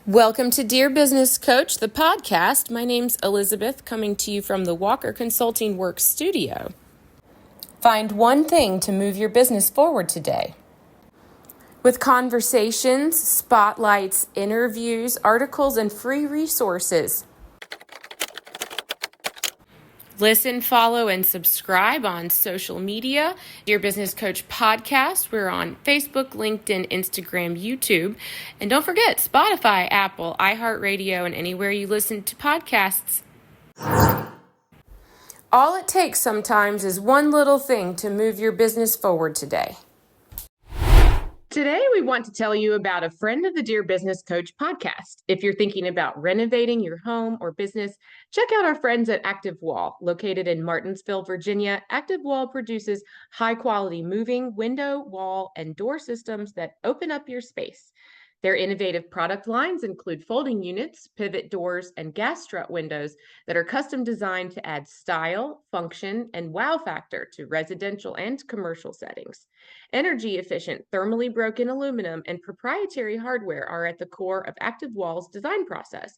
Welcome to Dear Business Coach, the podcast. My name's Elizabeth, coming to you from the Walker Consulting Works studio. Find one thing to move your business forward today. With conversations, spotlights, interviews, articles, and free resources. Listen, follow, and subscribe on social media. Dear Business Coach Podcast. We're on Facebook, LinkedIn, Instagram, YouTube. And don't forget Spotify, Apple, iHeartRadio, and anywhere you listen to podcasts. All it takes sometimes is one little thing to move your business forward today. Today, we want to tell you about a friend of the Dear Business Coach podcast. If you're thinking about renovating your home or business, check out our friends at Active Wall. Located in Martinsville, Virginia, Active Wall produces high-quality moving, window, wall, and door systems that open up your space. Their innovative product lines include folding units, pivot doors, and gas strut windows that are custom designed to add style, function, and wow factor to residential and commercial settings. Energy efficient, thermally broken aluminum and proprietary hardware are at the core of Active Wall's design process.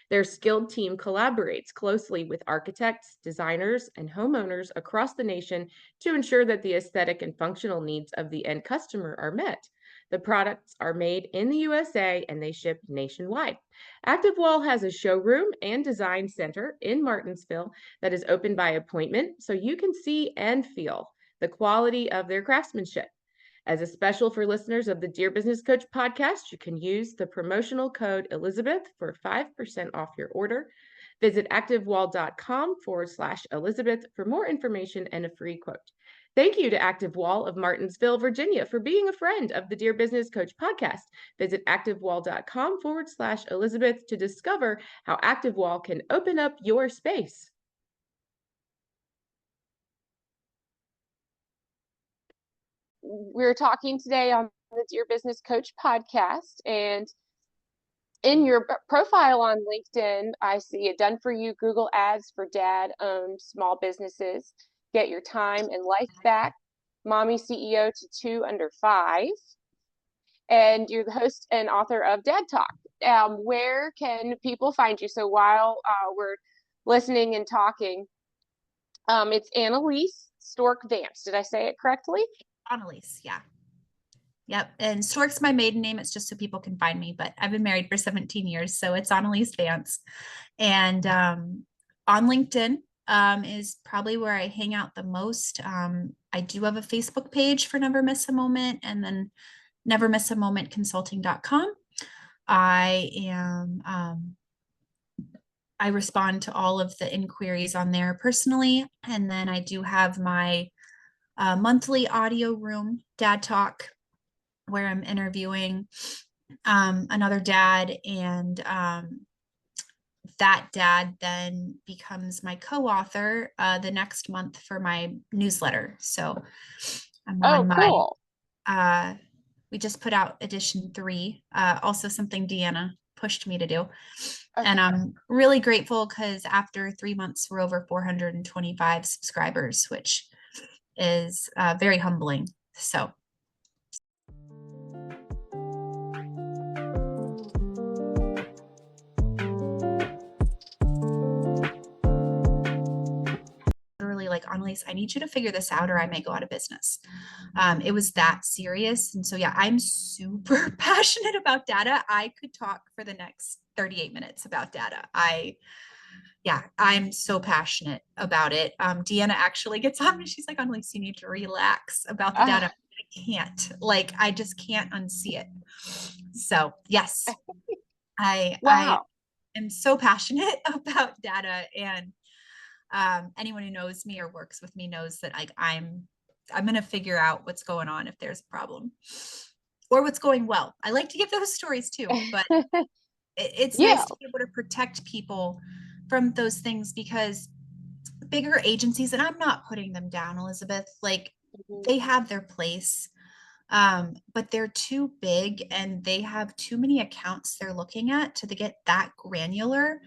Their skilled team collaborates closely with architects, designers, and homeowners across the nation to ensure that the aesthetic and functional needs of the end customer are met. The products are made in the USA and they ship nationwide. Active Wall has a showroom and design center in Martinsville that is open by appointment so you can see and feel the quality of their craftsmanship. As a special for listeners of the Dear Business Coach podcast, you can use the promotional code Elizabeth for 5% off your order. Visit activewall.com/Elizabeth for more information and a free quote. Thank you to Active Wall of Martinsville, Virginia, for being a friend of the Dear Business Coach podcast. Visit activewall.com/Elizabeth to discover how Active Wall can open up your space. We're talking today on the Dear Business Coach podcast, and in your profile on LinkedIn, I see a done for you Google ads for dad-owned small businesses. Get your time and life back. Mommy CEO to 2 under 5. And you're the host and author of Dad Talk. Where can people find you? So while we're listening and talking, it's Anneliese Stork Vance. Did I say it correctly? Anneliese, yeah. Yep. And Stork's my maiden name. It's just so people can find me, but I've been married for 17 years. So it's Anneliese Vance. And on LinkedIn is probably where I hang out the most. I do have a Facebook page for Never Miss a Moment, and then nevermissamomentconsulting.com. I respond to all of the inquiries on there personally. And then I do have my monthly audio room, Dad Talk, where I'm interviewing another dad, and that dad then becomes my co-author the next month for my newsletter. So I'm on cool. We just put out edition 3, also something Deanna pushed me to do. Okay. And I'm really grateful because after 3 months, we're over 425 subscribers, which is very humbling. So like, Anneliese, I need you to figure this out or I may go out of business. It was that serious. And so, yeah, I'm super passionate about data. I could talk for the next 38 minutes about data. I'm so passionate about it. Deanna actually gets on me. She's like, Anneliese, you need to relax about the data. I can't, I just can't unsee it. So yes, I am so passionate about data, and anyone who knows me or works with me knows that I'm going to figure out what's going on if there's a problem or what's going well. I like to give those stories too, but it's nice to be able to protect people from those things, because bigger agencies, and I'm not putting them down, Elizabeth, they have their place, but they're too big and they have too many accounts they're looking at to get that granular.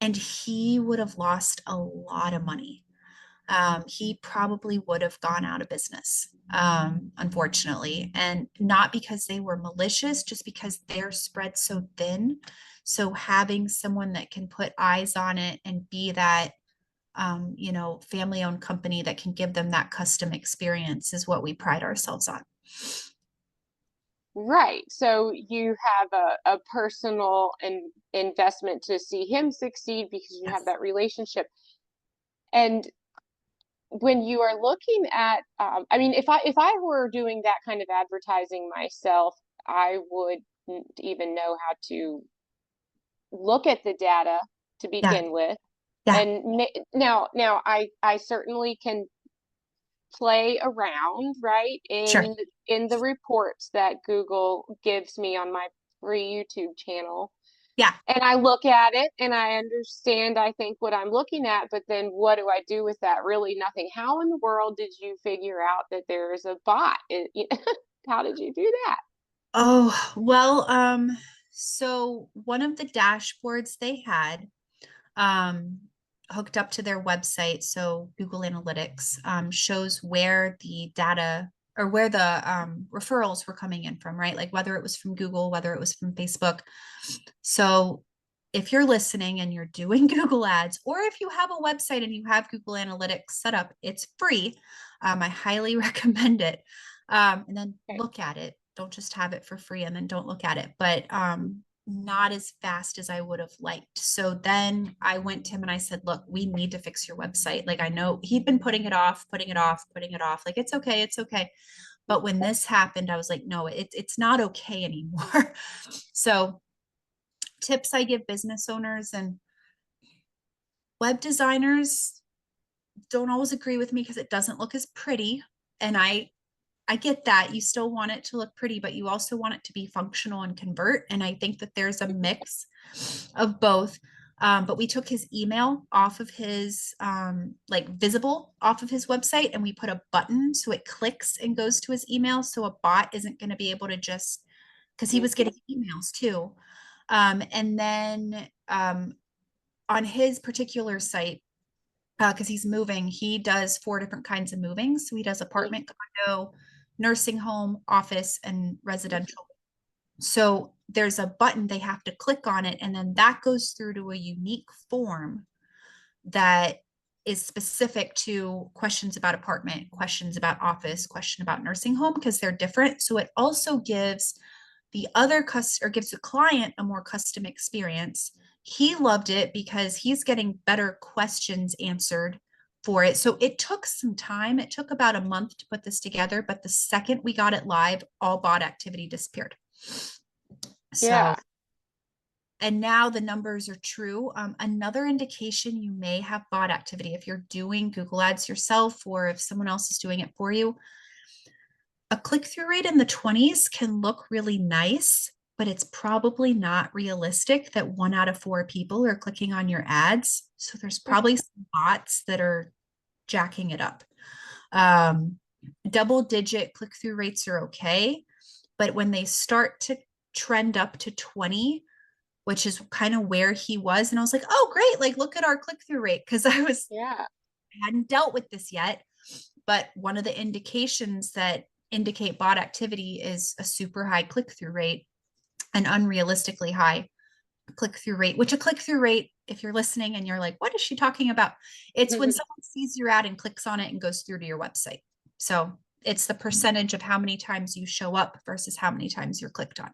And he would have lost a lot of money. he probably would have gone out of business, unfortunately. And not because they were malicious, just because they're spread so thin. So having someone that can put eyes on it and be that, family owned company that can give them that custom experience is what we pride ourselves on. Right. So you have a personal investment to see him succeed because you have Yes. that relationship. And when you are looking at, I mean, if I were doing that kind of advertising myself, I wouldn't even know how to look at the data to Yeah. begin with. Yeah. And now I certainly can play around, right, Sure. in the reports that Google gives me on my free YouTube channel. Yeah. And I look at it and I understand, I think, what I'm looking at, but then what do I do with that? Really nothing. How in the world did you figure out that there is a bot? How did you do that? Oh, well, so one of the dashboards they had, um, hooked up to their website. So Google Analytics, shows where the data or where the referrals were coming in from, right? Like whether it was from Google, whether it was from Facebook. So if you're listening and you're doing Google ads, or if you have a website and you have Google Analytics set up, it's free. I highly recommend it. And then Okay. look at it. Don't just have it for free and then don't look at it. But not as fast as I would have liked. So then I went to him and I said, look, we need to fix your website. Like I know he'd been putting it off, putting it off, putting it off. Like it's okay, it's okay. But when this happened, I was like, no, it's not okay anymore. So tips I give business owners and web designers don't always agree with me because it doesn't look as pretty. And I get that you still want it to look pretty, but you also want it to be functional and convert. And I think that there's a mix of both. But we took his email off of his, like visible off of his website, and we put a button so it clicks and goes to his email. So a bot isn't going to be able to just, because he was Mhm. getting emails too. And then on his particular site, because he's moving, he does 4 different kinds of moving. So he does apartment, condo, nursing home, office, and residential. So there's a button they have to click on it, and then that goes through to a unique form that is specific to questions about apartment, questions about office, question about nursing home, because they're different. So it also gives the other customer, or gives the client a more custom experience. He loved it because he's getting better questions answered for it. So it took some time. It took about a month to put this together, but the second we got it live, all bot activity disappeared. So, Yeah. and now the numbers are true. Another indication you may have bot activity if you're doing Google Ads yourself or if someone else is doing it for you. A click-through rate in the 20s can look really nice, but it's probably not realistic that 1 out of 4 people are clicking on your ads. So there's probably some bots that are jacking it up. Um, Double-digit click-through rates are okay, but when they start to trend up to 20, which is kind of where he was, and I was like, oh, great, like look at our click-through rate, because I Yeah. hadn't dealt with this yet. But one of the indications that indicate bot activity is a super high click-through rate, an unrealistically high click-through rate, which a click-through rate, if you're listening and you're like, what is she talking about? It's when someone sees your ad and clicks on it and goes through to your website. So it's the percentage of how many times you show up versus how many times you're clicked on.